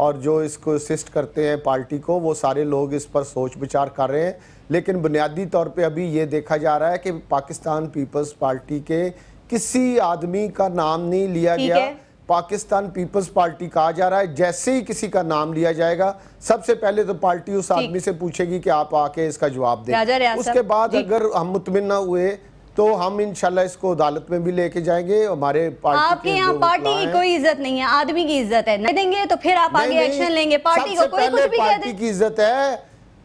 اور جو اس کو اسسٹ کرتے ہیں پارٹی کو، وہ سارے لوگ اس پر سوچ بچار کر رہے ہیں، لیکن بنیادی طور پہ ابھی یہ دیکھا جا رہا ہے کہ پاکستان پیپلز پارٹی کے کسی آدمی کا نام نہیں لیا گیا، پاکستان پیپلز پارٹی کہا جا رہا ہے۔ جیسے ہی کسی کا نام لیا جائے گا، سب سے پہلے تو پارٹی اس آدمی سے پوچھے گی کہ آپ آ کے اس کا جواب دیں، اس کے بعد اگر ہم مطمئن نہ ہوئے تو ہم انشاءاللہ اس کو عدالت میں بھی لے کے جائیں گے۔ ہمارے آپ کے یہاں پارٹی کی کوئی عزت نہیں ہے، آدمی کی عزت ہے، نہیں دیں گے تو پھر آپ آگے ایکشن لیں گے، پارٹی کو کوئی کچھ بھی کہہ دیں۔ پارٹی کی عزت ہے،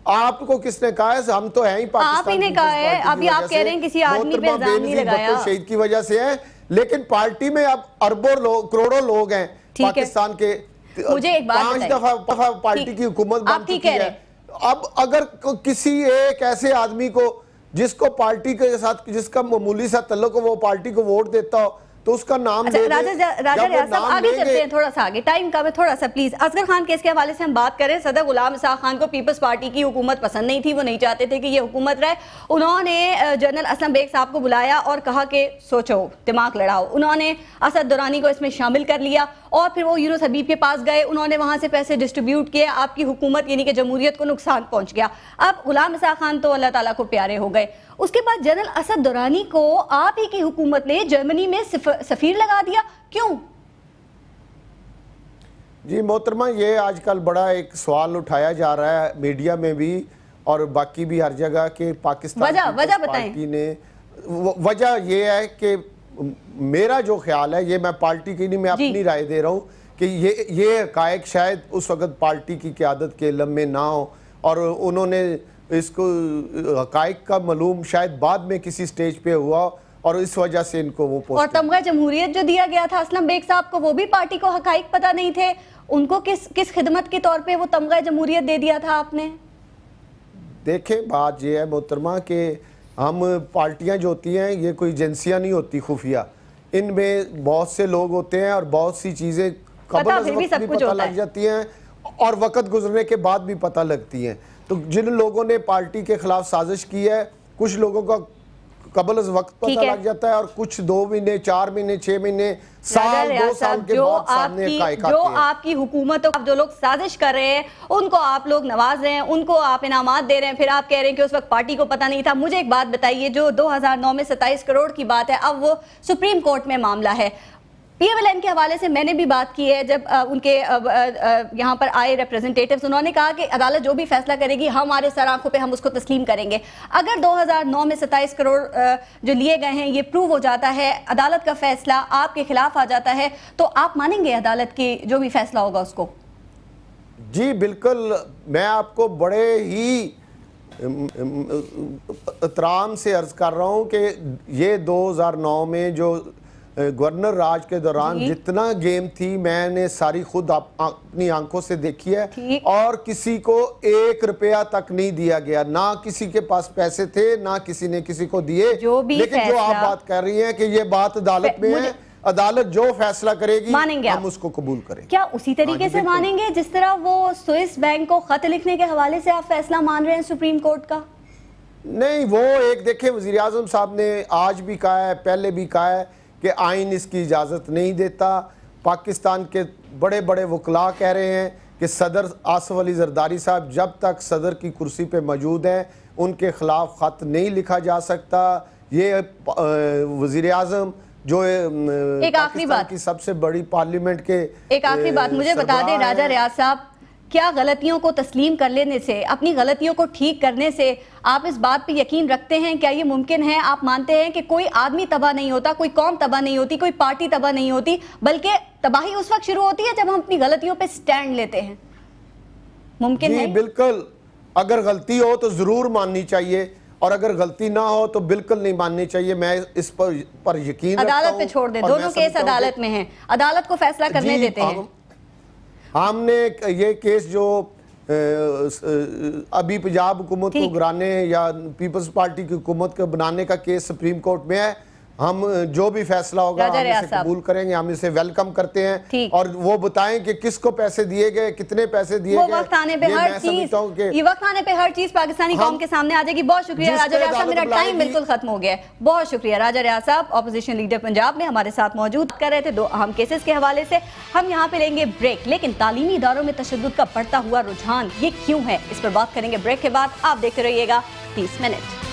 آپ کو کس نے کہا ہے؟ ہم تو ہیں ہی پاکستان، آپ ہی نے کہا ہے، ابھی آپ کہہ رہے ہیں کسی آدمی پہ الزام نہیں لگایا، شہید کی وجہ سے ہے، لیکن پارٹی میں اب اربوں لوگ، کروڑوں لوگ ہیں پاکستان کے، مجھے ایک بات 5 دفعہ پارٹی کی حکومت بن چکی ہے۔ اب اگر کسی ایک ایسے آدمی کو جس کو پارٹی کے ساتھ جس کا معمولی سا تعلق ہو وہ پارٹی کو ووٹ دیتا ہو تو اس کا نام دے دیں۔ راجہ ریاض صاحب آگے چلتے ہیں، تھوڑا سا آگے، ٹائم کم ہے، تھوڑا سا پلیز۔ اصغر خان کیس کے حوالے سے ہم بات کریں، صدر غلام اسحاق خان کو پیپلز پارٹی کی حکومت پسند نہیں تھی، وہ نہیں چاہتے تھے کہ یہ حکومت رہے۔ انہوں نے جنرل اسلم بیگ صاحب کو بلایا اور کہا کہ سوچو، دماغ لڑاؤ۔ انہوں نے اسد درانی کو اس میں شامل کر لیا اور پھر وہ یونس حبیب کے پاس گئے، انہوں نے وہاں سے پیسے ڈسٹریبیوٹ کیے، آپ کی حکومت یعنی کہ جمہوریت کو نقصان پہنچ گیا۔ اب غلام اسحاق خان تو اللہ تعالیٰ کو پیارے ہو گئے، اس کے بعد جنرل اسد درانی کو آپ ہی کی حکومت نے جرمنی میں سفیر لگا دیا، کیوں؟ جی محترمہ، یہ آج کل بڑا ایک سوال اٹھایا جا رہا ہے میڈیا میں بھی اور باقی بھی ہر جگہ کہ پاکستان پارٹی نے، وجہ یہ ہے کہ میرا جو خیال ہے، یہ میں پارٹی کی نہیں، میں اپنی رائے دے رہا ہوں کہ یہ حقائق شاید اس وقت پارٹی کی قیادت کے علم میں نہ ہو اور انہوں نے اس کو حقائق کا معلوم شاید بعد میں کسی سٹیج پہ ہوا اور اس وجہ سے ان کو وہ پوسٹ، اور تمغہ جمہوریت جو دیا گیا تھا اسلم بیگ صاحب کو، وہ بھی پارٹی کو حقائق پتہ نہیں تھے، ان کو کس خدمت کے طور پہ وہ تمغہ جمہوریت دے دیا تھا آپ نے؟ دیکھیں بات یہ ہے محترمہ کہ ہم پارٹیاں جو ہوتی ہیں یہ کوئی ایجنسیاں نہیں ہوتی خفیہ، ان میں بہت سے لوگ ہوتے ہیں اور بہت سی چیزیں قبل از وقت بھی پتہ لگ جاتی ہیں اور وقت گزرنے کے بعد بھی پتہ لگتی ہیں۔ تو جن لوگوں نے پارٹی کے خلاف سازش کی ہے، کچھ لوگوں کا قبل از وقت پتہ لگ جاتا ہے اور کچھ 2 مہینے 4 مہینے 6 مہینے سال 2 سال کے بعد سامنے حقائق آتے ہیں۔ جو آپ کی حکومت جو لوگ سازش کر رہے ہیں ان کو آپ لوگ نواز رہے ہیں، ان کو آپ انعامات دے رہے ہیں، پھر آپ کہہ رہے ہیں کہ اس وقت پارٹی کو پتہ نہیں تھا۔ مجھے ایک بات بتائیے، جو 2009 میں 27 کروڑ کی بات ہے، اب وہ سپریم کورٹ میں معاملہ ہے۔ پی ایم ایل این کے حوالے سے میں نے بھی بات کی ہے، جب ان کے یہاں پر آئے ریپریزنٹیٹیوز، انہوں نے کہا کہ عدالت جو بھی فیصلہ کرے گی ہمارے سر آنکھوں پہ ہم اس کو تسلیم کریں گے۔ اگر 2009 میں 27 کروڑ جو لیے گئے ہیں یہ پروو ہو جاتا ہے، عدالت کا فیصلہ آپ کے خلاف آ جاتا ہے، تو آپ مانیں گے عدالت کی جو بھی فیصلہ ہوگا اس کو؟ جی بالکل، میں آپ کو بڑے ہی احترام سے عرض کر رہا ہوں کہ یہ 2009 میں جو گورنر راج کے دوران جتنا گیم تھی میں نے ساری خود اپنی آنکھوں سے دیکھی ہے اور کسی کو 1 روپیہ تک نہیں دیا گیا، نہ کسی کے پاس پیسے تھے نہ کسی نے کسی کو دیے۔ لیکن جو آپ بات کر رہی ہیں کہ یہ بات عدالت میں ہے، عدالت جو فیصلہ کرے گی ہم اس کو قبول کریں۔ کیا اسی طریقے سے مانیں گے جس طرح وہ سوئس بینک کو خط لکھنے کے حوالے سے آپ فیصلہ مان رہے ہیں سپریم کورٹ کا؟ نہیں، وہ ایک دیکھیں وزیراعظم صاحب نے آج بھی کہا ہے، پہلے بھی کہا ہے کہ آئین اس کی اجازت نہیں دیتا۔ پاکستان کے بڑے بڑے وکلاء کہہ رہے ہیں کہ صدر آصف علی زرداری صاحب جب تک صدر کی کرسی پہ موجود ہیں ان کے خلاف خط نہیں لکھا جا سکتا۔ یہ وزیراعظم جو پاکستان کی سب سے بڑی پارلیمنٹ کے، ایک آخری بات مجھے بتا دیں راجہ ریاض صاحب، کیا غلطیوں کو تسلیم کر لینے سے، اپنی غلطیوں کو ٹھیک کرنے سے آپ اس بات پہ یقین رکھتے ہیں؟ کیا یہ ممکن ہے؟ آپ مانتے ہیں کہ کوئی آدمی تباہ نہیں ہوتا، کوئی قوم تباہ نہیں ہوتی، کوئی پارٹی تباہ نہیں ہوتی، بلکہ تباہی اس وقت شروع ہوتی ہے جب ہم اپنی غلطیوں پہ سٹینڈ لیتے ہیں؟ ممکن ہے؟ جی بالکل، اگر غلطی ہو تو ضرور ماننی چاہیے اور اگر غلطی نہ ہو تو بالکل نہیں ماننی چاہیے۔ میں اس پر یقین رکھتا ہوں۔ عدالت پہ چھوڑ دیں، دونوں کیس عدالت میں ہیں، عدالت کو فیصلہ کرنے دیتے ہیں۔ ہم نے یہ کیس جو ابھی پنجاب حکومت کو گرانے یا پیپلز پارٹی کی حکومت کو بنانے کا کیس سپریم کورٹ میں ہے، ہم جو بھی فیصلہ ہوگا ہم اسے قبول کریں گے, ہم اسے ویلکم کرتے ہیں, اور وہ بتائیں کہ کس کو پیسے دیے گئے, کتنے پیسے دیے گئے. وقت آنے پہ ہر چیز پاکستانی قوم کے سامنے آ جائے گی. بہت شکریہ راجہ ریاض صاحب, میرا ٹائم بالکل ختم ہو گیا ہے. بہت شکریہ راجہ ریاض صاحب, اپوزیشن لیڈر پنجاب میں ہمارے ساتھ موجود کر رہے تھے 2 اہم کیسز کے حوالے سے. ہم یہاں پہ لیں گے بریک, لیکن تعلیمی اداروں میں تشدد کا بڑھتا ہوا رجحان یہ کیوں ہے, اس پر بات کریں گے بریک کے بعد. آپ دیکھتے رہیے گا 30 منٹ.